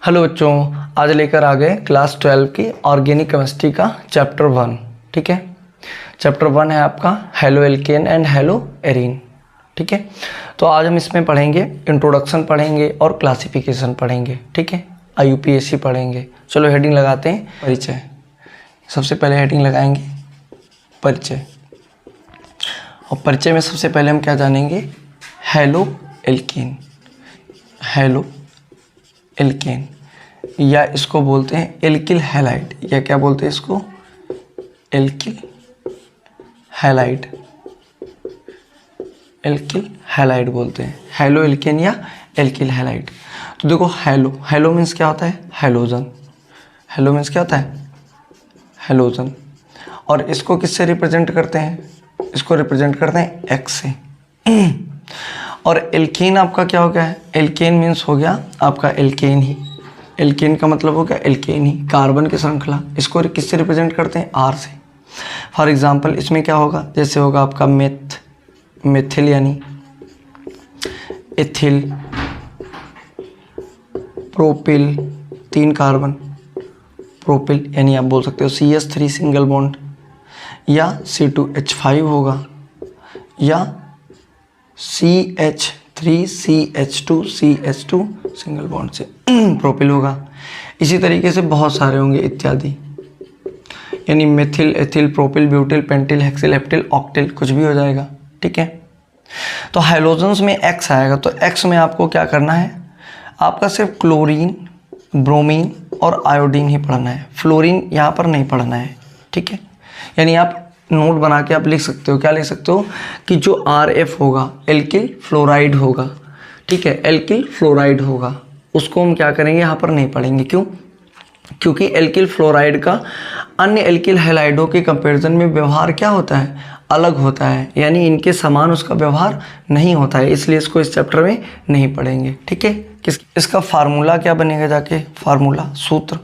Hello बच्चों, आज लेकर आ गए क्लास 12 की ऑर्गेनिक केमिस्ट्री का चैप्टर 1। ठीक है, चैप्टर 1 है आपका halo alkane and hello arene. ठीक है, तो आज हम इसमें पढ़ेंगे, इंट्रोडक्शन पढ़ेंगे और क्लासिफिकेशन पढ़ेंगे। ठीक है, IUPAC पढ़ेंगे। चलो हेडिंग लगाते हैं, परिचय। सबसे पहले हेडिंग लगाएंगे परिचय, और परिचय में सबसे पहले हम क्या जानेंगे, हेलो एल्केन। हेलो एल्केन, या इसको बोलते हैं एल्किल हैलाइड, या क्या बोलते हैं इसको, एल्किल हैलाइड। एल्किल हैलाइड बोलते हैं, हेलो एल्केन या एल्किल हैलाइड। तो देखो, हेलो, हेलो मीन्स क्या होता है, हेलोजन। हेलो मीन्स क्या होता है, हेलोजन। और इसको किससे रिप्रेजेंट करते हैं, इसको रिप्रेजेंट करते हैं एक्स से। और एल्केन आपका क्या हो गया है, एल्केन मीन्स हो गया आपका एल्केन ही। एल्केन का मतलब हो गया एल्केन ही, कार्बन की श्रृंखला। इसको किससे रिप्रेजेंट करते हैं, आर से। फॉर एग्जांपल इसमें क्या होगा, जैसे होगा आपका मिथिल यानी एथिल, प्रोपिल 3 कार्बन, प्रोपिल यानी आप बोल सकते हो CH3 सिंगल बॉन्ड, या C2H5 होगा, या CH3CH2 सिंगल बॉन्ड से प्रोपिल होगा। इसी तरीके से बहुत सारे होंगे इत्यादि, यानी methyl, ethyl, propyl, butyl, pentyl, hexyl, heptyl, octyl, कुछ भी हो जाएगा। ठीक है, तो हाइड्रोजन्स में X आएगा, तो X में आपको क्या करना है, आपका सिर्फ क्लोरीन, ब्रोमीन और आयोडीन ही पढ़ना है, फ्लोरीन यहाँ पर नहीं पढ़ना है। ठीक है, यानी आप नोट बना के आप लिख सकते हो, क्या लिख सकते हो कि जो RF होगा एल्किल फ्लोराइड होगा। ठीक है, एल्किल फ्लोराइड होगा, उसको हम क्या करेंगे, यहाँ पर नहीं पढ़ेंगे। क्यों? क्योंकि एल्किल फ्लोराइड का अन्य एल्किल हैलाइडों के कंपैरिजन में व्यवहार क्या होता है, अलग होता है, यानी इनके समान उसका व्यवहार नहीं होता है, इसलिए इसको इस चैप्टर में नहीं पढ़ेंगे। ठीक है, इसका फार्मूला क्या बनेगा, जाके फार्मूला, सूत्र।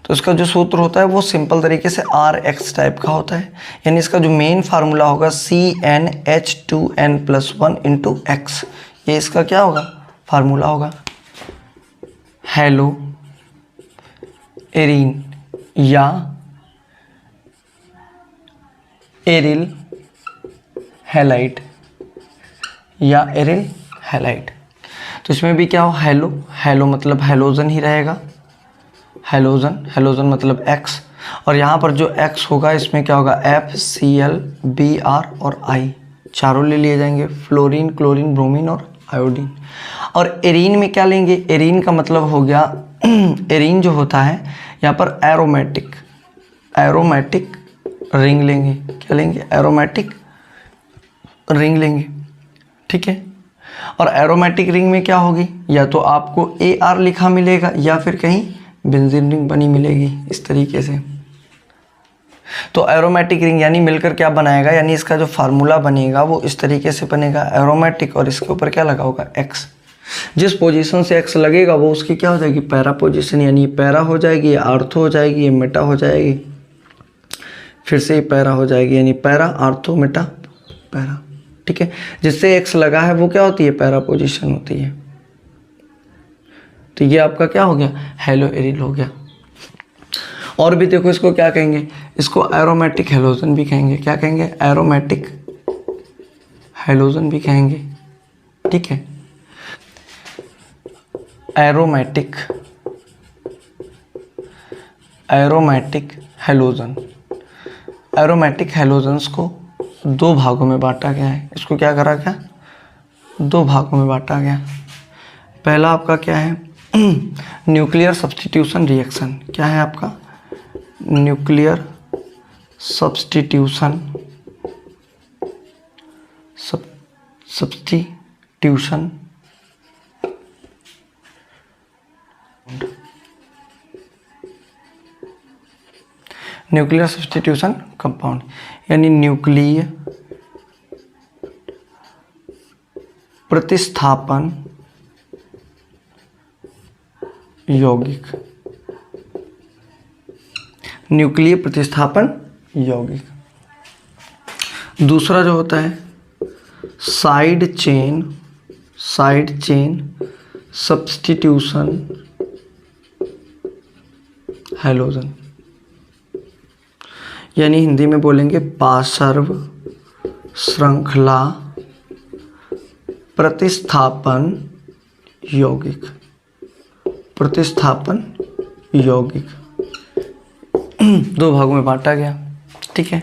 तो इसका जो सूत्र होता है वो सिंपल तरीके से RX टाइप का होता है, यानी इसका जो मेन फार्मूला होगा CnH2n+1 × X, ये इसका क्या होगा, फार्मूला होगा। हेलो एरीन या एरिल हैलाइड, या एरिल हैलाइड। तो इसमें भी क्या हो, हेलो, हेलो मतलब हेलोजन ही रहेगा, हेलोजन, हेलोजन मतलब X, और यहाँ पर जो X होगा इसमें क्या होगा, FCl, Br और I, चारों ले लिए जाएंगे, फ्लोरीन, क्लोरीन, ब्रोमीन और आयोडीन। और एरीन में क्या लेंगे, एरीन का मतलब हो गया, एरीन जो होता है यहाँ पर एरोमेटिक, एरोमेटिक रिंग लेंगे। क्या लेंगे, एरोमेटिक रिंग लेंगे। ठीक है, और एरोमेटिक रिंग में क्या होगी, या तो आपको AR लिखा मिलेगा या फिर कहीं बेंजीन रिंग बनी मिलेगी, इस तरीके से। तो एरोमेटिक रिंग यानी मिलकर क्या बनाएगा, यानी इसका जो फार्मूला बनेगा वो इस तरीके से बनेगा, एरोमेटिक, और इसके ऊपर क्या लगा होगा, X। जिस पोजीशन से X लगेगा वो उसकी क्या हो जाएगी, पैरा पोजीशन, यानी ये पैरा हो जाएगी, ये आर्थो हो जाएगी, ये मेटा हो जाएगी, फिर से ये पैरा हो जाएगी, यानी पैरा, आर्थो, मेटा, पैरा। ठीक है, जिससे X लगा है वो क्या होती है, पैरा पोजीशन होती है। तो ये आपका क्या हो गया, हेलो एरिल हो गया। और भी देखो, इसको क्या कहेंगे, इसको एरोमेटिक हेलोजन भी कहेंगे। क्या कहेंगे, एरोमेटिक हेलोजन भी कहेंगे। ठीक है, aromatic, aromatic halogen. Aromatic halogens को 2 भागों में बांटा गया है। इसको क्या करा गया, 2 भागों में बांटा गया। पहला आपका क्या है, न्यूक्लियर सब्स्टिट्यूशन रिएक्शन। क्या है आपका, nuclear substitution, substitution nuclear substitution compound, यानी न्यूक्लिय प्रतिस्थापन यौगिक, न्यूक्लिय प्रतिस्थापन यौगिक। दूसरा जो होता है साइड चेन सब्स्टिट्यूशन हैलोजन, यानी हिंदी में बोलेंगे पार्श्व श्रृंखला प्रतिस्थापन यौगिक, प्रतिस्थापन यौगिक। दो भागों में बांटा गया, ठीक है।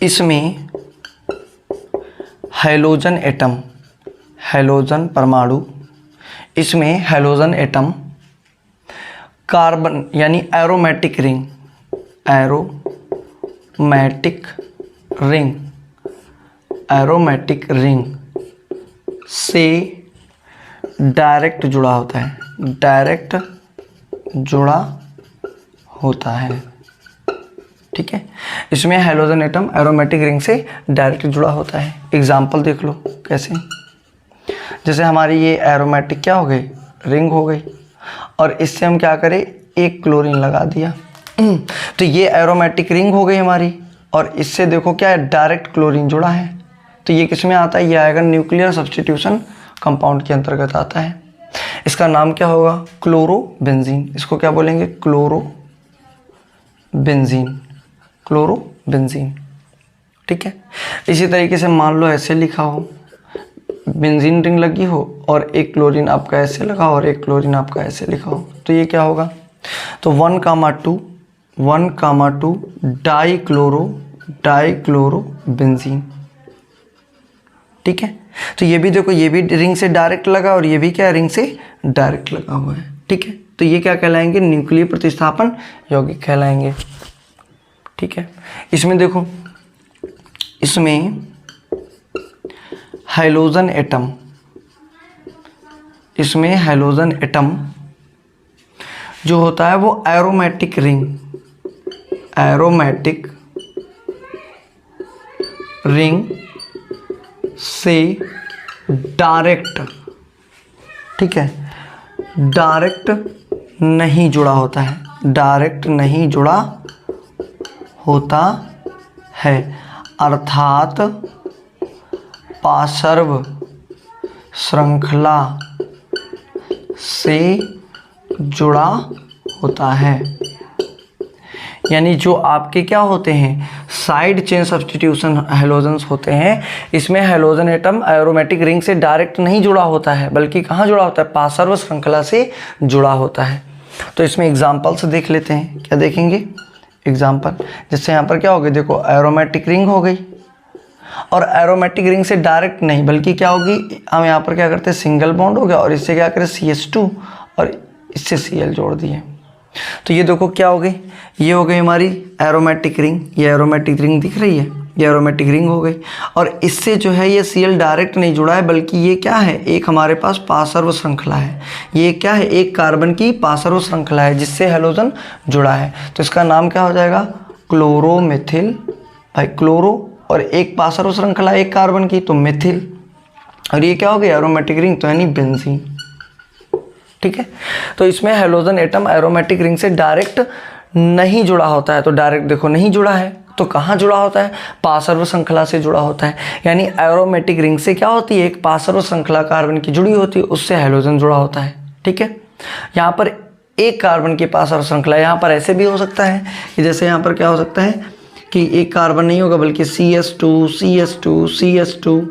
इसमें हैलोजन एटम, हैलोजन परमाणु, इसमें हैलोजन एटम कार्बन यानी aromatic ring, aromatic ring, aromatic ring से डायरेक्ट जुड़ा होता है, डायरेक्ट जुड़ा होता है, ठीक है। इसमें हैलोजन एटम एरोमेटिक रिंग से डायरेक्ट जुड़ा होता है। एग्जाम्पल देख लो कैसे, जैसे हमारी ये एरोमेटिक क्या हो गई, रिंग हो गई, और इससे हम क्या करें, एक क्लोरीन लगा दिया, तो ये एरोमेटिक रिंग हो गई हमारी, और इससे देखो क्या है, डायरेक्ट क्लोरीन जुड़ा है। तो ये किस में आता है, ये आएगा न्यूक्लियर सब्स्टिट्यूशन कंपाउंड के अंतर्गत आता है। इसका नाम क्या होगा, क्लोरोबेंजीन। इसको क्या बोलेंगे, क्लोरोबेंजीन, क्लोरोबेंजीन, ठीक है। इसी तरीके से मान लो ऐसे लिखा हो, बेंजीन रिंग लगी हो और एक क्लोरीन आपका ऐसे लगा हो और एक क्लोरीन आपका ऐसे लिखा हो, तो ये क्या होगा, तो 1,2 डाइक्लोरोबेंजीन, ठीक है। तो ये भी देखो, ये भी रिंग से डायरेक्ट लगा और ये भी क्या, रिंग से डायरेक्ट लगा हुआ है, ठीक है। तो ये क्या कहलाएंगे, न्यूक्लियर प्रतिस्थापन यौगिक कहलाएंगे, ठीक है। इसमें देखो, इसमें हैलोजन एटम, इसमें हैलोजन एटम जो होता है वो एरोमेटिक रिंग, एरोमेटिक रिंग से डायरेक्ट, ठीक है, डायरेक्ट नहीं जुड़ा होता है, डायरेक्ट नहीं जुड़ा होता है, अर्थात पार्श्व श्रृंखला से जुड़ा होता है। यानी जो आपके क्या होते हैं, साइड चेन सब्स्टिट्यूशन हैलोजन्स होते हैं, इसमें हैलोजन एटम एरोमेटिक रिंग से डायरेक्ट नहीं जुड़ा होता है, बल्कि कहाँ जुड़ा होता है, पार्श्व श्रृंखला से जुड़ा होता है। तो इसमें एग्जाम्पल से देख लेते हैं, क्या देखेंगे, एग्जाम्पल, जैसे यहाँ पर क्या हो गई, देखो एरोमेटिक रिंग हो गई, और एरोमेटिक रिंग से डायरेक्ट नहीं बल्कि क्या होगी, हम यहाँ पर क्या करते हैं, सिंगल बॉन्ड हो गया और इससे क्या करें, CH2 और इससे Cl जोड़ दिए, तो ये देखो क्या हो गई, ये हो गई हमारी एरोमेटिक रिंग, ये एरोमेटिक रिंग दिख रही है, ये एरोमेटिक रिंग हो गई, और इससे जो है ये Cl डायरेक्ट नहीं जुड़ा है, बल्कि ये क्या है, एक हमारे पास पार्श्व श्रृंखला है, ये क्या है, एक कार्बन की पार्श्व श्रृंखला है जिससे हैलोजन जुड़ा है। तो इसका नाम क्या हो जाएगा, क्लोरोमेथिल, भाई क्लोरो और एक पार्श्व श्रृंखला एक कार्बन की, तो मेथिल, और ये क्या हो गया, एरोमेटिक रिंग, तो यानी बेंजीन, ठीक है। तो इसमें हैलोजन एटम एरोमेटिक रिंग से डायरेक्ट नहीं जुड़ा होता है, तो डायरेक्ट देखो नहीं जुड़ा है, तो कहाँ जुड़ा होता है, पार्श्व श्रृंखला से जुड़ा होता है। यानी एरोमेटिक रिंग से क्या होती है, एक पार्श्व श्रृंखला कार्बन की जुड़ी होती है, उससे हैलोजन जुड़ा होता है, ठीक है। यहाँ पर एक कार्बन की पार्श्व श्रृंखला, यहाँ पर ऐसे भी हो सकता है कि जैसे यहाँ पर क्या हो सकता है कि एक कार्बन नहीं होगा बल्कि CH2 CH2 CH2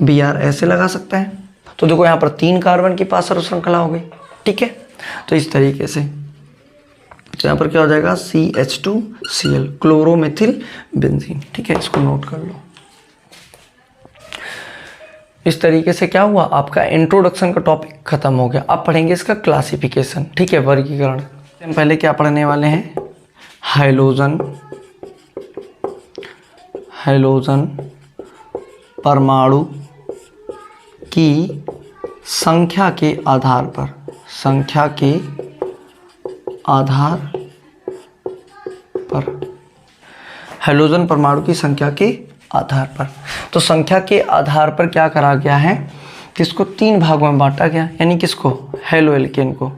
Br ऐसे लगा सकता है। तो देखो यहाँ पर 3 कार्बन की पार्श्व श्रृंखला हो गई, ठीक है। तो इस तरीके से तो यहाँ पर क्या हो जाएगा, CH2Cl, क्लोरोमेथिल बेंजीन, ठीक है, इसको नोट कर लो। इस तरीके से क्या हुआ, आपका इंट्रोडक्शन का टॉपिक खत्म हो गया। अब पढ़ेंगे इसका क्लासिफिकेशन, ठीक है, वर्गीकरण। हम पहले क्या पढ़ने वाले हैं, हैलोजन, हैलोजन परमाणु की संख्या के आधार पर, संख्या के आधार पर, हैलोजन परमाणु की संख्या के आधार पर। तो संख्या के आधार पर क्या करा गया है, किसको 3 भागों में बांटा गया, यानी किसको, हेलो एल्केन को,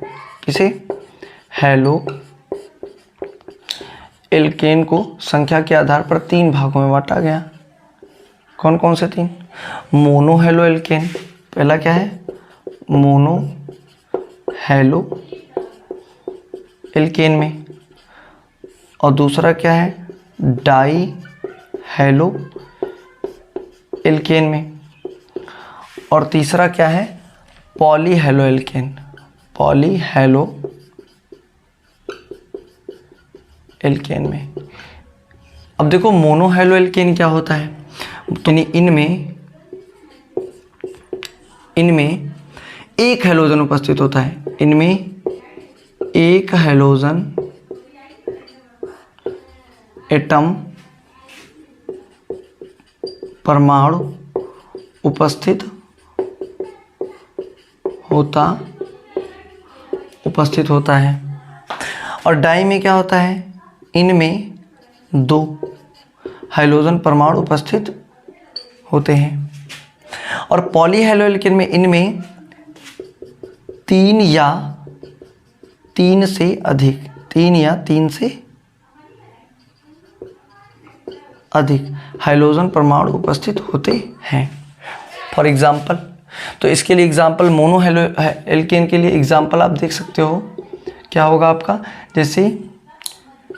किसे, हेलो एल्केन को संख्या के आधार पर 3 भागों में बांटा गया। कौन कौन से 3, मोनो हेलो एल्केन, पहला क्या है, मोनो हेलो एल्केन में, और दूसरा क्या है डाई हेलो एल्केन में, और तीसरा क्या है poly halo alkane, poly halo alkane में। अब देखो मोनो हेलो एल्केन क्या होता है, तो इनमें एक हेलोजन उपस्थित होता है, इनमें एक हेलोजन एटम परमाणु उपस्थित होता है। और डाई में क्या होता है, इनमें दो हाइड्रोजन परमाणु उपस्थित होते हैं। और पॉली हेलो एल्केन में इनमें तीन या तीन से अधिक हाइड्रोजन परमाणु उपस्थित होते हैं। फॉर एग्जाम्पल, तो इसके लिए एग्जाम्पल मोनो हेलो एल्केन के लिए एग्जाम्पल आप देख सकते हो, क्या होगा आपका, जैसे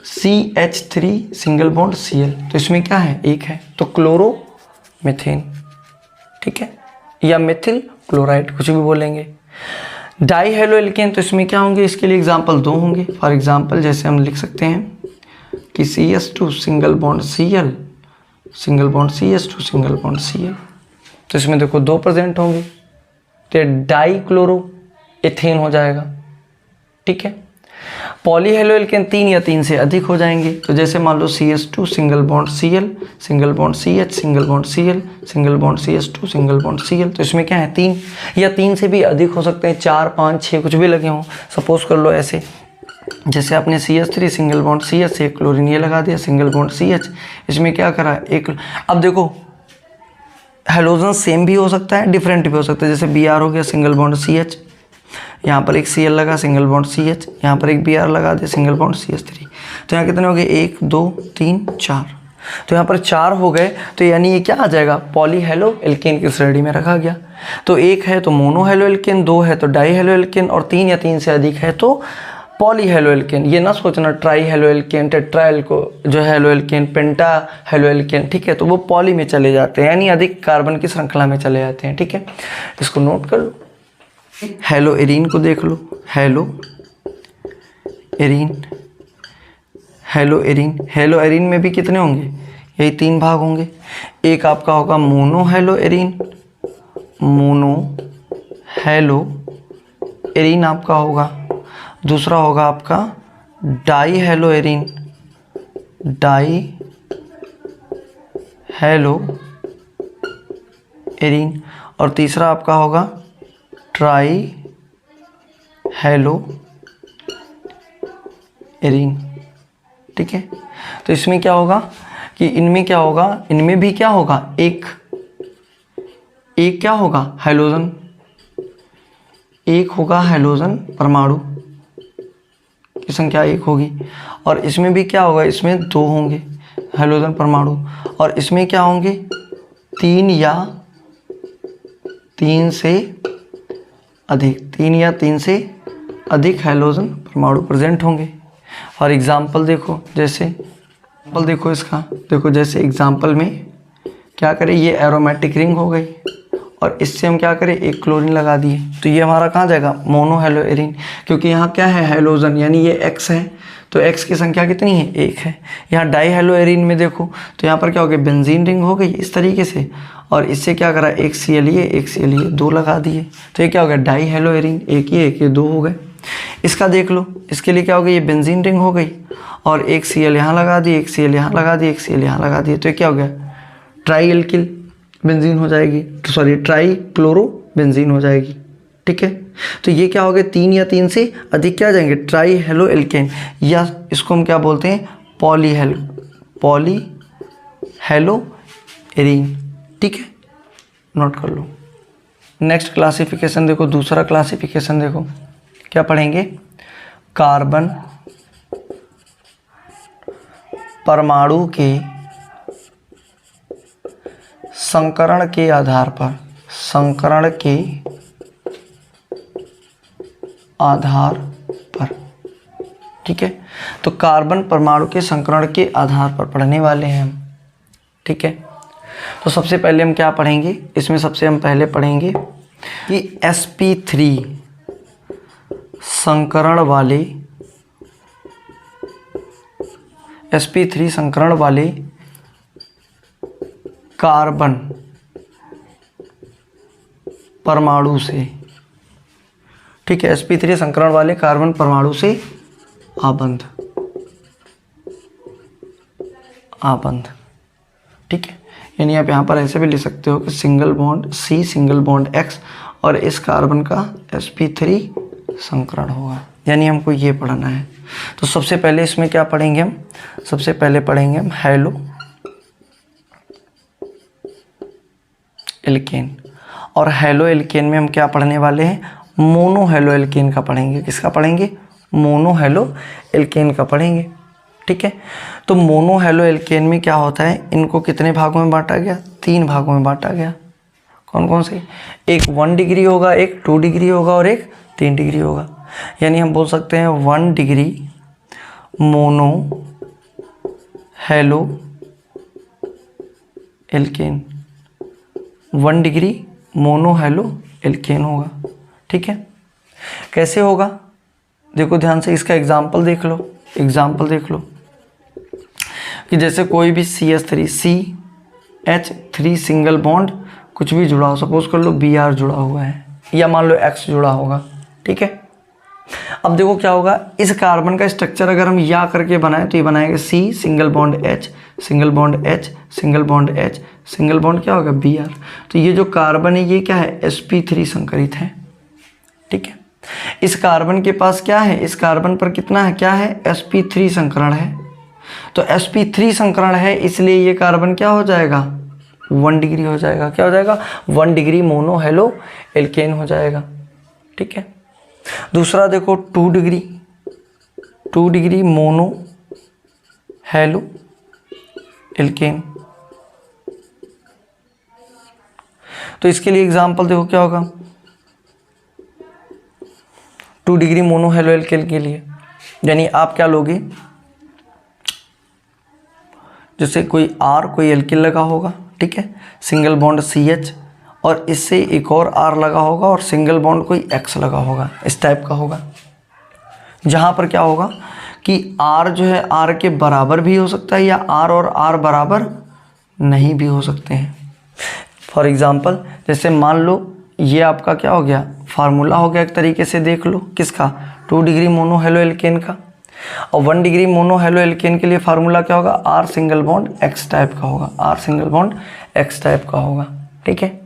CH3 सिंगल बॉन्ड Cl, तो इसमें क्या है एक है, तो क्लोरोमीथेन, ठीक है, या मेथिल क्लोराइड कुछ भी बोलेंगे। डाई हेलो एल्केन, तो इसमें क्या होंगे, इसके लिए एग्जाम्पल दो होंगे। फॉर एग्जाम्पल जैसे हम लिख सकते हैं कि CH2 single bond Cl single bond CH2 single bond Cl, तो इसमें देखो दो प्रेजेंट होंगे, तो डाई क्लोरो एथेन हो जाएगा, ठीक है। पॉली हेलो एल्केन तीन या तीन से अधिक हो जाएंगे, तो जैसे मान लो CH2 single bond Cl single bond CH single bond Cl single bond CH2 single bond Cl, तो इसमें क्या है तीन या तीन से भी अधिक हो सकते हैं, 4 5 6 कुछ भी लगे हों। सपोज कर लो ऐसे, जैसे आपने CH3 सिंगल बॉन्ड CH से क्लोरीन ये लगा दिया सिंगल बॉन्ड CH, इसमें क्या करा एक। अब देखो हेलोजन सेम भी हो सकता है, डिफरेंट भी हो सकता है, जैसे Br हो गया सिंगल बॉन्ड CH, यहाँ पर एक Cl लगा सिंगल बॉन्ड CH, यहाँ पर एक Br लगा दिया सिंगल बॉन्ड CH3, तो यहाँ कितने हो गए 1 2 3 4, तो यहाँ पर 4 हो गए, तो यानी ये क्या आ जाएगा पॉली हेलो एल्केन की श्रेणी में रखा गया। तो एक है तो मोनो हेलो एल्केन, दो है तो डाई हेलो एल्केन, और तीन या तीन से अधिक है तो पॉली हेलो एल्केन। ये ना सोचना ट्राई हेलो एल्केन, टेट्रा जो हेलो एल्केन, पेंटा हेलो एल्केन, ठीक है, तो वो पॉली में चले जाते हैं, यानी अधिक कार्बन की श्रृंखला में चले जाते हैं, ठीक है, इसको नोट कर लो। हेलो एरीन को देख लो, haloarene, haloarene, haloarene में भी कितने होंगे, यही 3 भाग होंगे। एक आपका होगा mono hello arene, mono hello arene आपका होगा, दूसरा होगा आपका die hello arene, die hello arene, और तीसरा आपका होगा ट्राई हेलो एरीन, ठीक है। तो इसमें क्या होगा कि इनमें क्या होगा, इनमें भी क्या होगा एक क्या होगा हाइड्रोजन, एक होगा हाइड्रोजन परमाणु की संख्या 1 होगी, और इसमें भी क्या होगा, इसमें 2 होंगे हाइड्रोजन परमाणु, और इसमें क्या होंगे 3 या 3 से अधिक हाइड्रोजन परमाणु प्रेजेंट होंगे। और एग्जाम्पल देखो, जैसे एग्जाम्पल देखो इसका, देखो जैसे एग्जाम्पल में क्या करें, ये एरोमेटिक रिंग हो गई, और इससे हम क्या करें एक क्लोरीन लगा दिए, तो ये हमारा कहाँ जाएगा मोनो हेलो एरीन, क्योंकि यहाँ क्या है हाइड्रोजन, यानी ये X है, तो X की संख्या कितनी है 1 है। यहाँ डाई हेलो एरीन में देखो तो यहाँ पर क्या हो गया बेंजीन रिंग हो गई इस तरीके से, और इससे क्या करा एक Cl ये 2 लगा दिए, तो ये क्या हो गया डाई हेलो एरीन, एक ये 2 हो गए। इसका देख लो, इसके लिए क्या हो गया, ये बेंजीन रिंग हो गई, और एक Cl यहाँ लगा दिए, एक Cl यहाँ लगा दिए, एक Cl यहाँ लगा दिए, तो ये क्या हो गया ट्राई एल्किल बेंजीन हो जाएगी, सॉरी ट्राई क्लोरो बेंजीन हो जाएगी, ठीक है। तो ये क्या हो गया 3 या 3 से अधिक क्या आ जाएंगे ट्राई हेलो एल्केन, या इसको हम क्या बोलते हैं पॉली हेलो एरीन, ठीक है, नोट कर लो। नेक्स्ट क्लासिफिकेशन देखो, दूसरा क्लासिफिकेशन देखो क्या पढ़ेंगे, कार्बन परमाणु के संकरण के आधार पर, संकरण के आधार पर। ठीक है, तो कार्बन परमाणु के संकरण के आधार पर पढ़ने वाले हैं हम। ठीक है, तो सबसे पहले हम क्या पढ़ेंगे, इसमें सबसे हम पहले पढ़ेंगे कि sp3 संकरण वाले कार्बन परमाणु से, ठीक है, sp3 संकरण वाले कार्बन परमाणु से आबंध। ठीक है, यानी आप यहाँ पर ऐसे भी लिख सकते हो कि single bond C single bond X और इस कार्बन का sp3 संकरण होगा, यानी हमको ये पढ़ना है। तो सबसे पहले इसमें क्या पढ़ेंगे हम, सबसे पहले पढ़ेंगे हम हेलो एल्केन, और हेलो एल्केन में हम क्या पढ़ने वाले हैं, मोनो हेलो एल्केन का पढ़ेंगे। किसका पढ़ेंगे, मोनो हेलो एल्केन का पढ़ेंगे। ठीक है, तो मोनो हेलो एल्केन में क्या होता है, इनको कितने भागों में बांटा गया, 3 भागों में बांटा गया। कौन कौन से, एक 1 डिग्री होगा, एक 2 डिग्री होगा और एक 3 डिग्री होगा। यानी हम बोल सकते हैं 1 degree mono halo alkane, 1 degree mono halo alkane होगा। ठीक है, कैसे होगा, देखो ध्यान से, इसका एग्जाम्पल देख लो, कि जैसे कोई भी CH3 सिंगल बॉन्ड कुछ भी जुड़ा हो, सपोज कर लो Br जुड़ा हुआ है या मान लो X जुड़ा होगा। ठीक है, अब देखो क्या होगा, इस कार्बन का स्ट्रक्चर अगर हम या करके बनाएं तो ये बनाएंगे C single bond H single bond H single bond H single bond क्या होगा Br। तो ये जो कार्बन है ये क्या है, sp3 संकरित है। ठीक है, इस कार्बन के पास क्या है, इस कार्बन पर कितना है, क्या है, sp3 संकरण है। तो sp3 संकरण है, इसलिए ये कार्बन क्या हो जाएगा, 1 डिग्री हो जाएगा। क्या हो जाएगा, 1 डिग्री मोनो हेलो एल्केन हो जाएगा। ठीक है, दूसरा देखो 2 डिग्री मोनो हेलो एल्केन। तो इसके लिए एग्जांपल देखो क्या होगा, 2 डिग्री मोनो हेलो एल्केन के लिए, यानी आप क्या लोगे, जैसे कोई कोई एल्किल लगा होगा। ठीक है, सिंगल बॉन्ड CH और इससे एक और R लगा होगा और सिंगल बॉन्ड कोई X लगा होगा, इस टाइप का होगा। जहाँ पर क्या होगा कि R जो है R के बराबर भी हो सकता है या R और R बराबर नहीं भी हो सकते हैं। फॉर एग्जांपल, जैसे मान लो ये आपका क्या हो गया, फार्मूला हो गया एक तरीके से, देख लो किसका, 2 डिग्री मोनो हेलो एल्केन का, और 1 डिग्री मोनो हेलो एल्केन के लिए फार्मूला क्या होगा, R single bond X type का होगा, R single bond X type का होगा। ठीक है,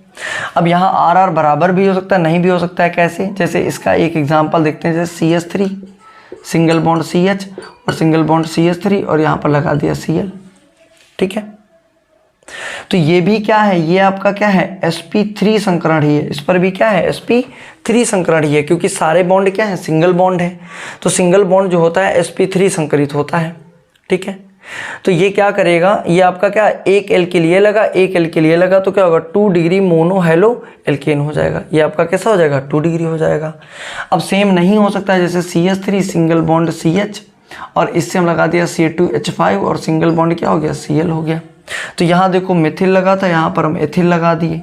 अब यहाँ R बराबर भी हो सकता है, नहीं भी हो सकता है। कैसे, जैसे इसका एक एग्जांपल देखते हैं, जैसे CH3 सिंगल बॉन्ड CH और सिंगल बॉन्ड CH3 और यहाँ पर लगा दिया Cl। ठीक है, तो ये भी क्या है, ये आपका क्या है, sp3 संकरण ही है। इस पर भी क्या है, sp3 संकरण ही है, क्योंकि सारे बॉन्ड क्या है, सिंगल बॉन्ड है। तो सिंगल बॉन्ड जो होता है sp3 संकरित होता है। ठीक है, तो ये क्या करेगा, ये आपका क्या, एक एल के लिए लगा, एक एल के लिए लगा, तो क्या होगा, 2 डिग्री मोनो हेलो एल्केन हो जाएगा। ये आपका कैसा हो जाएगा, 2 डिग्री हो जाएगा। अब सेम नहीं हो सकता, जैसे CH3 सिंगल बॉन्ड CH और इससे हम लगा दिया C2H5 और सिंगल बॉन्ड क्या हो गया, Cl हो गया। तो यहाँ देखो मिथिल लगा था, यहाँ पर हम एथिल लगा दिए।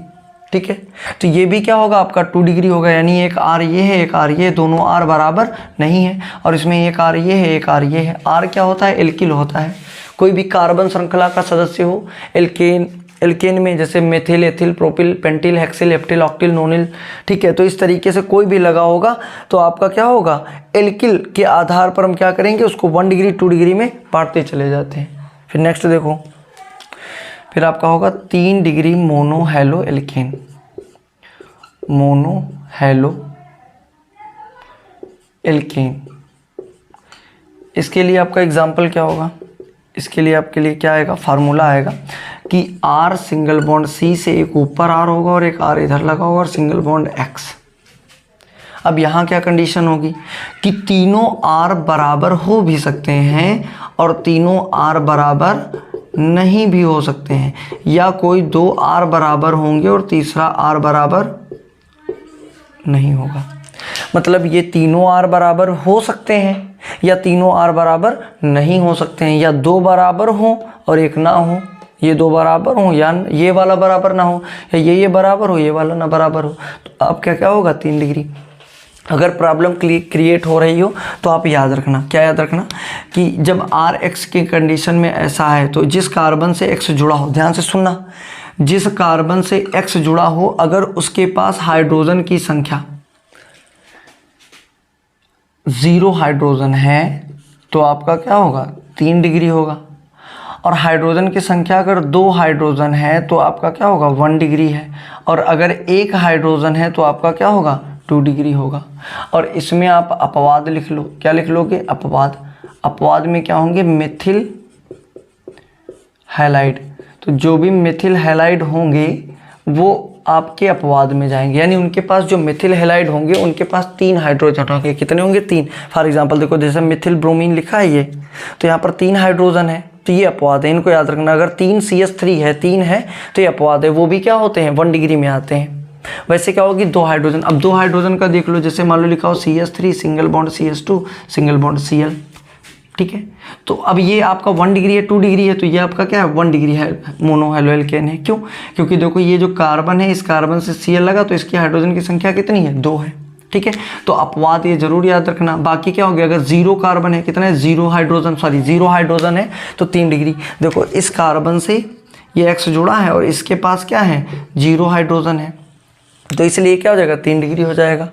ठीक है, तो ये भी क्या होगा, आपका 2 डिग्री होगा, यानी एक R ये है, एक R ये, दोनों R बराबर नहीं है, और इसमें एक R ये है, एक R ये है। R क्या होता है, एल्किल होता है। कोई भी कार्बन श्रृंखला का सदस्य हो एल्केन में, जैसे methyl, ethyl, propyl, pentyl, hexyl, heptyl, octyl, nonyl. ठीक है, तो इस तरीके से कोई भी लगा होगा तो आपका क्या होगा, एल्किल के आधार पर हम क्या करेंगे, उसको 1 डिग्री 2 डिग्री में बांटते चले जाते हैं। फिर नेक्स्ट देखो, फिर आपका होगा 3 degree mono halo alkane, mono halo alkane. इसके लिए आपका एग्जाम्पल क्या होगा, इसके लिए आपके लिए क्या आएगा, फार्मूला आएगा कि R सिंगल बॉन्ड C से एक ऊपर R होगा और एक R इधर लगा होगा और सिंगल बॉन्ड X। अब यहाँ क्या कंडीशन होगी कि तीनों R बराबर हो भी सकते हैं और तीनों R बराबर नहीं भी हो सकते हैं, या कोई 2 R बराबर होंगे और तीसरा R बराबर नहीं होगा। मतलब ये तीनों R बराबर हो सकते हैं या तीनों R बराबर नहीं हो सकते हैं, या दो बराबर हो और एक ना हो, ये दो बराबर हो या ये वाला बराबर ना हो, या ये बराबर हो ये वाला ना बराबर हो। तो अब क्या क्या होगा, 3 डिग्री। अगर प्रॉब्लम क्रिएट हो रही हो तो आप याद रखना, क्या याद रखना, कि जब आर एक्स की कंडीशन में ऐसा है तो जिस कार्बन से एक्स जुड़ा हो, ध्यान से सुनना, जिस कार्बन से एक्स जुड़ा हो अगर उसके पास हाइड्रोजन की संख्या 0 हाइड्रोजन है तो आपका क्या होगा, 3 डिग्री होगा। और हाइड्रोजन की संख्या अगर 2 हाइड्रोजन है तो आपका क्या होगा, 1 डिग्री है। और अगर 1 हाइड्रोजन है तो आपका क्या होगा, 2 डिग्री होगा। और इसमें आप अपवाद लिख लो, क्या लिख लोगे, अपवाद। अपवाद में क्या होंगे, मिथिल हैलाइड। तो जो भी मिथिल हैलाइड होंगे वो आपके अपवाद में जाएंगे, यानी उनके पास जो मिथिल हैलाइड होंगे उनके पास 3 हाइड्रोजन होंगे। कितने होंगे, 3। फॉर एग्जांपल देखो, जैसे मिथिल ब्रोमीन लिखा है ये, तो यहाँ पर 3 हाइड्रोजन है तो ये अपवाद है, इनको याद रखना। अगर 3 CH3 है, 3 है तो ये अपवाद है, वो भी क्या होते हैं, 1 डिग्री में आते हैं। वैसे क्या होगी, 2 हाइड्रोजन। अब 2 हाइड्रोजन का देख लो, जैसे मान लो लिखा हो CH3 single bond CH2 single bond Cl, ठीक है। तो अब ये आपका 1 डिग्री है, 2 डिग्री है, तो ये आपका क्या है, 1 डिग्री है, मोनो हैलो एल्केन है। क्यों, क्योंकि देखो ये जो कार्बन है, इस कार्बन से Cl लगा तो इसकी हाइड्रोजन की संख्या कितनी है, 2 है, ठीक है। तो अपवाद ये जरूर याद रखना। बाकी क्या हो गया, अगर 0 कार्बन है, कितना है, 0 हाइड्रोजन है तो 3 डिग्री। देखो इस कार्बन से ये एक्स जुड़ा है और इसके पास क्या है, 0 हाइड्रोजन है, तो इसलिए क्या हो जाएगा, 3 डिग्री हो जाएगा।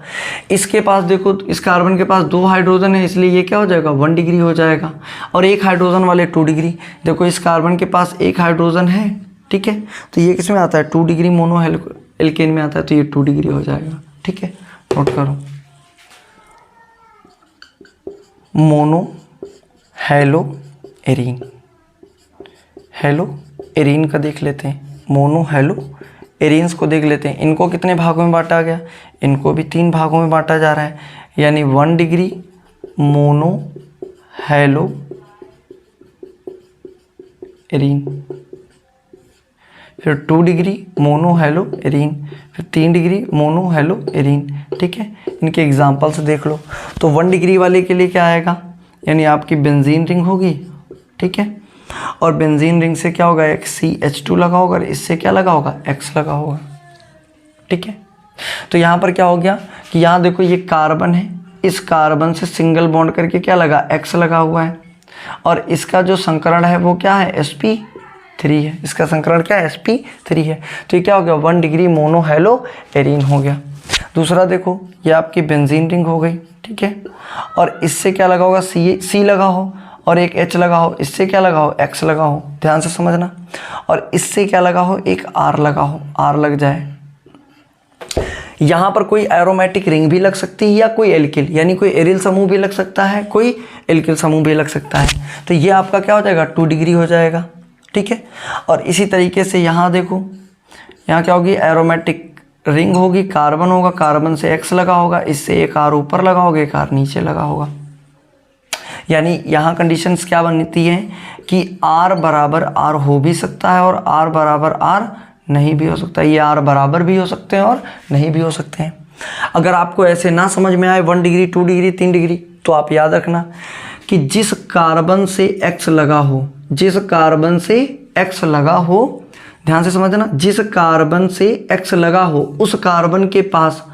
इसके पास देखो, इस कार्बन के पास 2 हाइड्रोजन है, इसलिए ये क्या हो जाएगा, 1 डिग्री हो जाएगा। और 1 हाइड्रोजन वाले 2 डिग्री। देखो इस कार्बन के पास 1 हाइड्रोजन है, ठीक है, तो ये किस में आता है, 2 डिग्री मोनो एल्केन में आता है, तो ये 2 डिग्री हो जाएगा, ठीक है। नोट करो, mono hello arene. Hello arene का देख लेते हैं, मोनो हैलो एरीन्स को देख लेते हैं। इनको कितने भागों में बांटा गया, इनको भी 3 भागों में बांटा जा रहा है, यानी 1 डिग्री मोनो हैलो एरीन, फिर 2 डिग्री मोनो हैलो एरीन, फिर 3 डिग्री मोनो हैलो एरीन, ठीक है। इनके एग्जाम्पल्स देख लो। तो 1 डिग्री वाले के लिए क्या आएगा, यानी आपकी बेंजीन रिंग होगी, ठीक है, और बेंजीन रिंग से क्या होगा, एक CH2 लगा होगा और इससे क्या लगा होगा, X लगा होगा, ठीक है। तो यहाँ पर क्या हो गया कि यहाँ देखो ये कार्बन है, इस कार्बन से सिंगल बॉन्ड करके क्या लगा, X लगा हुआ है, और इसका जो संकरण है वो क्या है, sp3 है। इसका संकरण क्या है, sp3 है। तो ये क्या हो गया, 1 डिग्री मोनो हैलो एरीन हो गया। दूसरा देखो, ये आपकी बेंजीन रिंग हो गई, ठीक है, और इससे क्या लगा होगा, C लगा हो और एक H लगा हो, इससे क्या लगा हो, X लगा हो, ध्यान से समझना। और इससे क्या लगा हो, एक R लगा हो, R लग जाए। यहाँ पर कोई एरोमेटिक रिंग भी लग सकती है या कोई एल्किल, यानी कोई एरिल समूह भी लग सकता है, कोई एल्किल समूह भी लग सकता है। तो ये आपका क्या हो जाएगा, 2 डिग्री हो जाएगा, ठीक है। और इसी तरीके से यहाँ देखो, यहाँ क्या होगी, एरोमेटिक रिंग होगी, कार्बन होगा, कार्बन से X लगा होगा, इससे एक R ऊपर लगा होगा, एक R नीचे लगा होगा। यानी यहाँ कंडीशंस क्या बनती हैं कि R बराबर R हो भी सकता है और R बराबर R नहीं भी हो सकता है। ये R बराबर भी हो सकते हैं और नहीं भी हो सकते हैं। अगर आपको ऐसे ना समझ में आए 1 डिग्री 2 डिग्री 3 डिग्री, तो आप याद रखना कि जिस कार्बन से X लगा हो, जिस कार्बन से X लगा हो, ध्यान से समझना, जिस कार्बन से X लगा हो उस कार्बन के पास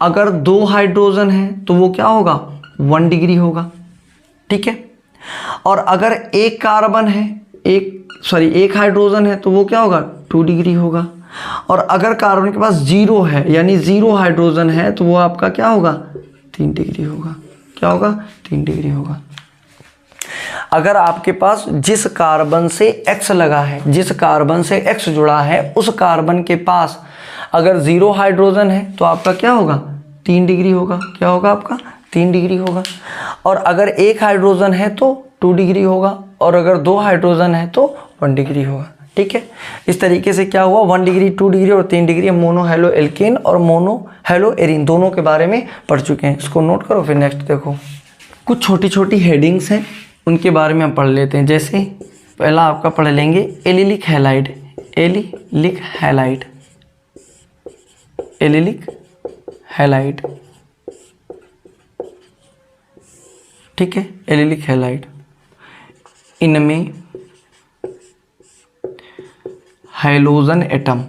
अगर 2 हाइड्रोजन है तो वो क्या होगा, 1 डिग्री होगा, ठीक है। और अगर एक कार्बन है, एक हाइड्रोजन है तो वो क्या होगा, 2 डिग्री होगा। और अगर कार्बन के पास 0 है, यानी 0 हाइड्रोजन है, तो वो आपका क्या होगा, 3 डिग्री होगा। क्या होगा, 3 डिग्री होगा। अगर आपके पास जिस कार्बन से X लगा है, जिस कार्बन से X जुड़ा है, उस कार्बन के पास अगर 0 हाइड्रोजन है तो आपका क्या होगा, 3 डिग्री होगा। क्या होगा आपका, 3 डिग्री होगा। और अगर एक हाइड्रोजन है तो 2 डिग्री होगा, और अगर 2 हाइड्रोजन है तो 1 डिग्री होगा, ठीक है। इस तरीके से क्या हुआ, 1 डिग्री 2 डिग्री और 3 डिग्री मोनो हैलो एल्केन और मोनो हैलो एरीन दोनों के बारे में पढ़ चुके हैं। इसको नोट करो। फिर नेक्स्ट देखो, कुछ छोटी छोटी हेडिंग्स हैं, उनके बारे में हम पढ़ लेते हैं। जैसे पहला आपका पढ़ लेंगे allylic halide. Allylic halide, allylic halide ठीक है, एलिलिक हैलाइड। इनमें हाइड्रोजन एटम,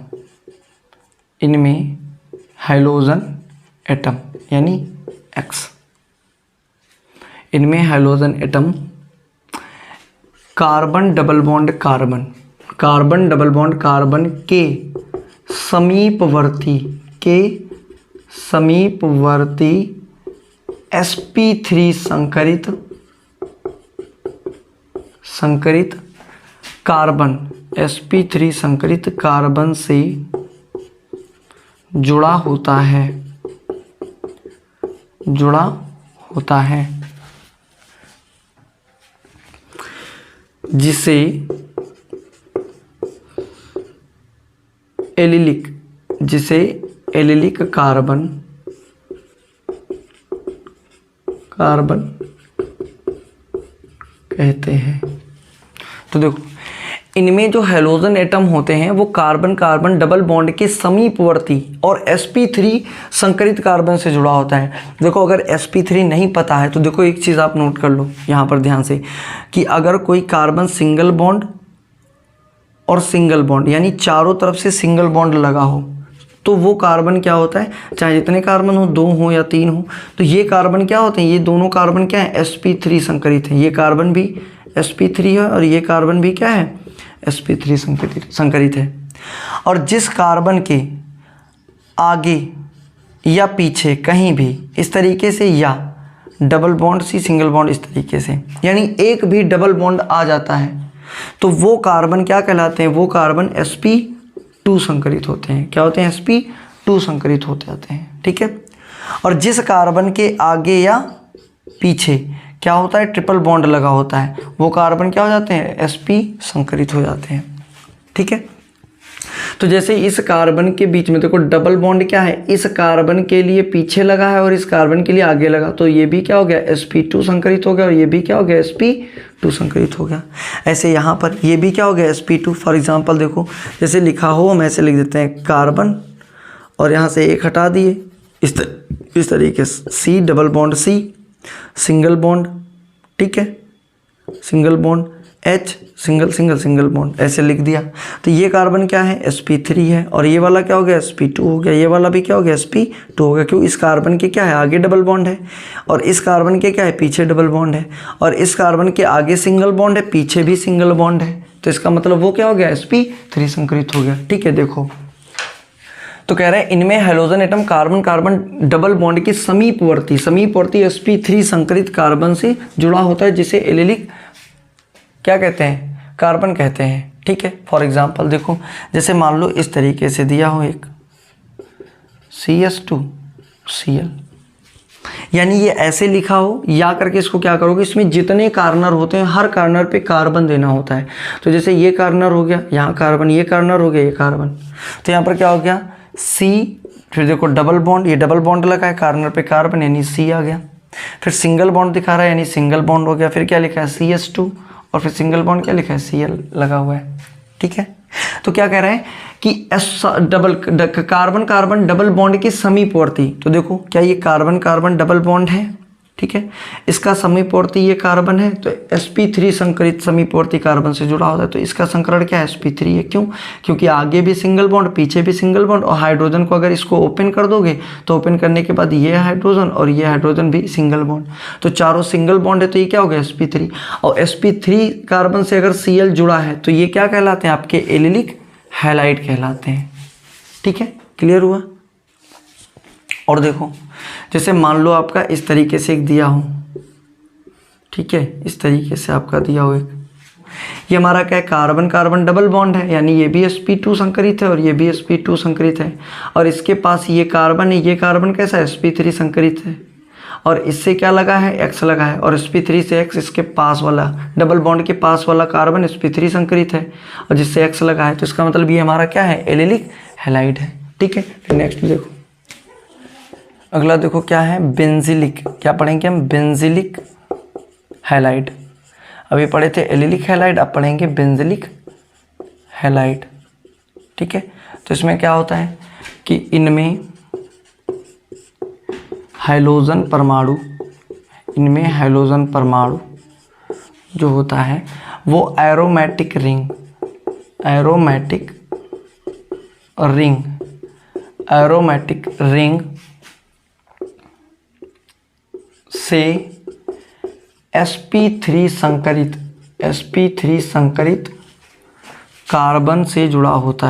इनमें हाइड्रोजन एटम यानी X, इनमें hydrogen atom carbon double bond carbon, carbon double bond carbon के समीपवर्ती sp3 संकरित कार्बन, sp3 संकरित कार्बन से जुड़ा होता है, जिसे एलिलिक कार्बन कहते हैं। तो देखो, इनमें जो हैलोजन एटम होते हैं वो कार्बन कार्बन डबल बॉन्ड के समीपवर्ती और sp3 संकरित कार्बन से जुड़ा होता है। देखो, अगर sp3 नहीं पता है तो देखो एक चीज़ आप नोट कर लो यहाँ पर ध्यान से, कि अगर कोई कार्बन सिंगल बॉन्ड और सिंगल बॉन्ड यानी चारों तरफ से सिंगल बॉन्ड लगा हो तो वो कार्बन क्या होता है, चाहे जितने कार्बन हो, 2 हो या 3 हो, तो ये कार्बन क्या होते हैं, ये दोनों कार्बन क्या है, sp3 संकरित है। ये कार्बन भी sp3 है और ये कार्बन भी क्या है, sp3 संकरित है। और जिस कार्बन के आगे या पीछे कहीं भी इस तरीके से या डबल बॉन्ड सी सिंगल बॉन्ड इस तरीके से, यानी एक भी डबल बॉन्ड आ जाता है तो वो कार्बन क्या कहलाते हैं, वो कार्बन sp2 संकरित होते हैं। क्या होते हैं, sp2 संकरित होते जाते हैं। ठीक है। और जिस कार्बन के आगे या पीछे क्या होता है, ट्रिपल बॉन्ड लगा होता है, वो कार्बन क्या हो जाते हैं, sp संकरित हो जाते हैं। ठीक है। तो जैसे इस कार्बन के बीच में देखो डबल बॉन्ड क्या है, इस कार्बन के लिए पीछे लगा है और इस कार्बन के लिए आगे लगा, तो ये भी क्या हो गया, sp2 संकरित हो गया और ये भी क्या हो गया, sp2 संकरित हो गया। ऐसे यहाँ पर ये भी क्या हो गया, sp2। फॉर एग्जांपल देखो, जैसे लिखा हो हम ऐसे लिख देते हैं कार्बन और यहाँ से एक हटा दिए, इस तरीके से C double bond C single bond, ठीक है, single bond H single single single bond, ऐसे लिख दिया। तो ये कार्बन क्या है, sp3 है और ये वाला क्या हो गया, sp2 हो गया, ये वाला भी क्या हो गया, sp2 हो गया। क्यों, इस कार्बन के क्या है, आगे डबल बॉन्ड है और इस कार्बन के क्या है, पीछे डबल बॉन्ड है और इस कार्बन के आगे सिंगल बॉन्ड है, पीछे भी सिंगल बॉन्ड है, तो इसका मतलब वो क्या हो गया, sp3 संकरित हो गया। ठीक है। देखो, तो कह रहे हैं इनमें halogen atom carbon carbon double bond के समीपवर्ती sp3 संकरित कार्बन से जुड़ा होता है, जिसे एलिलिक क्या कहते हैं, कार्बन कहते हैं। ठीक है। फॉर एग्जांपल देखो, जैसे मान लो इस तरीके से दिया हो एक CS2Cl, यानी ये ऐसे लिखा हो, या करके इसको क्या करोगे, इसमें जितने कार्नर होते हैं हर कार्नर पे कार्बन देना होता है। तो जैसे ये कार्नर हो गया, यहाँ कार्बन, ये कार्नर हो गया, ये कार्बन, तो यहाँ पर क्या हो गया C, फिर देखो डबल बॉन्ड, ये डबल बॉन्ड लगा है कार्नर पे कार्बन यानी C आ गया, फिर सिंगल बॉन्ड दिखा रहा है यानी सिंगल बॉन्ड हो गया, फिर क्या लिखा है CS2 और फिर सिंगल बॉन्ड क्या लिखा है, Cl लगा हुआ है। ठीक है। तो क्या कह रहे हैं कि कार्बन कार्बन डबल बॉन्ड के समीपवर्ती, तो देखो क्या ये कार्बन कार्बन डबल बॉन्ड है, ठीक है, इसका समीपवर्ती ये कार्बन है, तो sp3 संकरित समीपवर्ती कार्बन से जुड़ा होता है, तो इसका संकरण क्या है, sp3 है। क्यों, क्योंकि आगे भी सिंगल बॉन्ड, पीछे भी सिंगल बॉन्ड और हाइड्रोजन को अगर इसको ओपन कर दोगे तो ओपन करने के बाद ये हाइड्रोजन और ये हाइड्रोजन भी सिंगल बॉन्ड, तो चारों सिंगल बॉन्ड है, तो ये क्या हो गया, sp3। और sp3 कार्बन से अगर Cl जुड़ा है तो ये क्या कहलाते हैं, आपके एलिलिक हैलाइड कहलाते हैं। ठीक है, क्लियर हुआ। और देखो, जैसे मान लो आपका इस तरीके से एक दिया हो, ठीक है, इस तरीके से आपका दिया हो एक, ये हमारा क्या है, कार्बन कार्बन डबल बॉन्ड है, यानी ये भी sp2 संकरित है और ये भी sp2 संकरित है, और इसके पास ये कार्बन है, ये कार्बन कैसा है, sp3 संकरित है, और इससे क्या लगा है, X लगा है, और sp3 से X इसके पास वाला डबल बॉन्ड के पास वाला कार्बन sp3 संकरित है और जिससे X लगा है, तो इसका मतलब ये हमारा क्या है, एलिलिक हैलाइड है। ठीक है। फिर नेक्स्ट देखो, अगला देखो क्या है, बेंजिलिक। क्या पढ़ेंगे हम, बेंजिलिक हैलाइड। अभी पढ़े थे एलिलिक हैलाइड, अब पढ़ेंगे बेंजिलिक हैलाइड। ठीक है। तो इसमें क्या होता है कि इनमें हाइड्रोजन परमाणु इनमें हाइड्रोजन परमाणु जो होता है वो एरोमेटिक रिंग से sp3 संकरित कार्बन से जुड़ा होता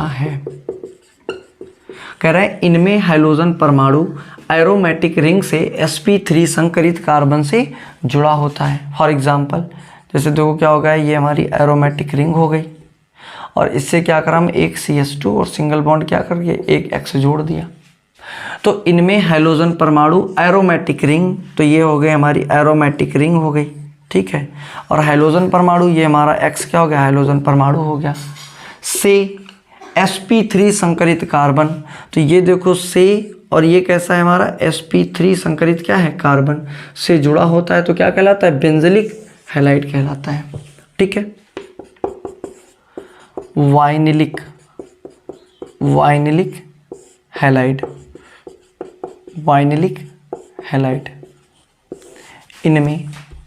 है। कह रहे हैं इनमें हाइड्रोजन परमाणु एरोमेटिक रिंग से sp3 संकरित कार्बन से जुड़ा होता है। फॉर एग्जाम्पल जैसे देखो क्या हो गया, ये हमारी एरोमेटिक रिंग हो गई और इससे क्या करा हम एक CH2 और सिंगल बॉन्ड क्या करके एक X जोड़ दिया। तो इनमें हाइड्रोजन परमाणु एरोमेटिक रिंग, तो ये हो गई हमारी एरोमेटिक रिंग हो गई, ठीक है। और हाइड्रोजन परमाणु ये हमारा X क्या हो गया, हाइड्रोजन परमाणु हो गया। से sp3 संकरित कार्बन, तो ये देखो से और ये कैसा है हमारा sp3 संकरित क्या है, कार्बन से जुड़ा होता है, तो क्या कहलाता है, बेंजलिक हैलाइड कहलाता है, ठीक है। वाइनिलिक हैलाइड, इनमें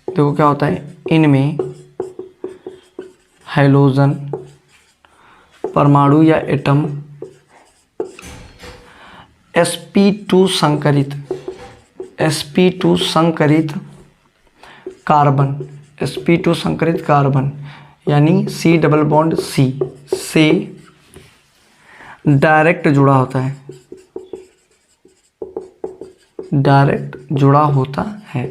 देखो क्या होता है, इनमें हाइड्रोजन परमाणु या एटम sp2 संकरित कार्बन यानी C डबल बॉन्ड C से डायरेक्ट जुड़ा होता है,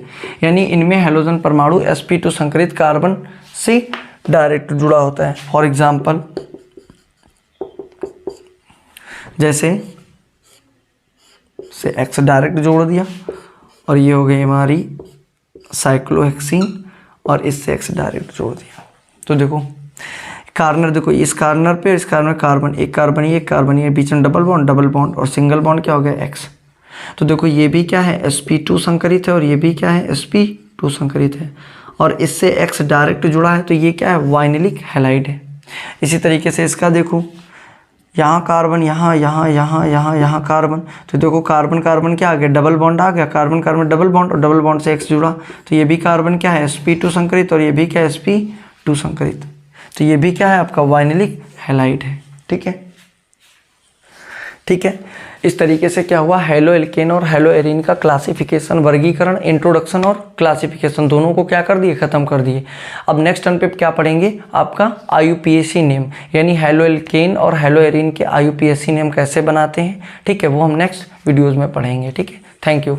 यानी इनमें हाइड्रोजन परमाणु sp2 संकरित कार्बन से डायरेक्ट जुड़ा होता है। फॉर एग्जाम्पल जैसे से X डायरेक्ट जोड़ दिया और ये हो गई हमारी साइक्लोहेक्सीन और इससे X डायरेक्ट जोड़ दिया। तो देखो कार्नर, देखो इस कार्नर पे इस कार्नर कार्बन, एक कार्बन ये बीच में डबल बॉन्ड और सिंगल बॉन्ड क्या हो गया X। तो देखो ये भी क्या है sp2 संकरित है और ये भी क्या है sp2 संकरित है और इससे X डायरेक्ट जुड़ा है, तो ये क्या है, वाइनिलिक हैलाइड है। इसी तरीके से इसका देखो यहाँ कार्बन, यहाँ कार्बन, तो देखो कार्बन क्या आ गया, डबल बॉन्ड आ गया, कार्बन डबल बॉन्ड और डबल बॉन्ड से X जुड़ा, तो ये भी कार्बन क्या है sp2 संकरित और ये भी क्या है sp2 संकरित, तो ये भी क्या है आपका वाइनिलिक हैलाइड है, ठीक है। इस तरीके से क्या हुआ, हेलो एल्केन और हेलो एरीन का क्लासिफिकेशन, वर्गीकरण, इंट्रोडक्शन और क्लासिफिकेशन दोनों को क्या कर दिए, खत्म कर दिए। अब नेक्स्ट टर्न पे क्या पढ़ेंगे, आपका IUPAC नेम, यानी हेलो एल्केन और हेलो एरीन के IUPAC नेम कैसे बनाते हैं, ठीक है, वो हम नेक्स्ट वीडियोज़ में पढ़ेंगे, ठीक है। Thank you.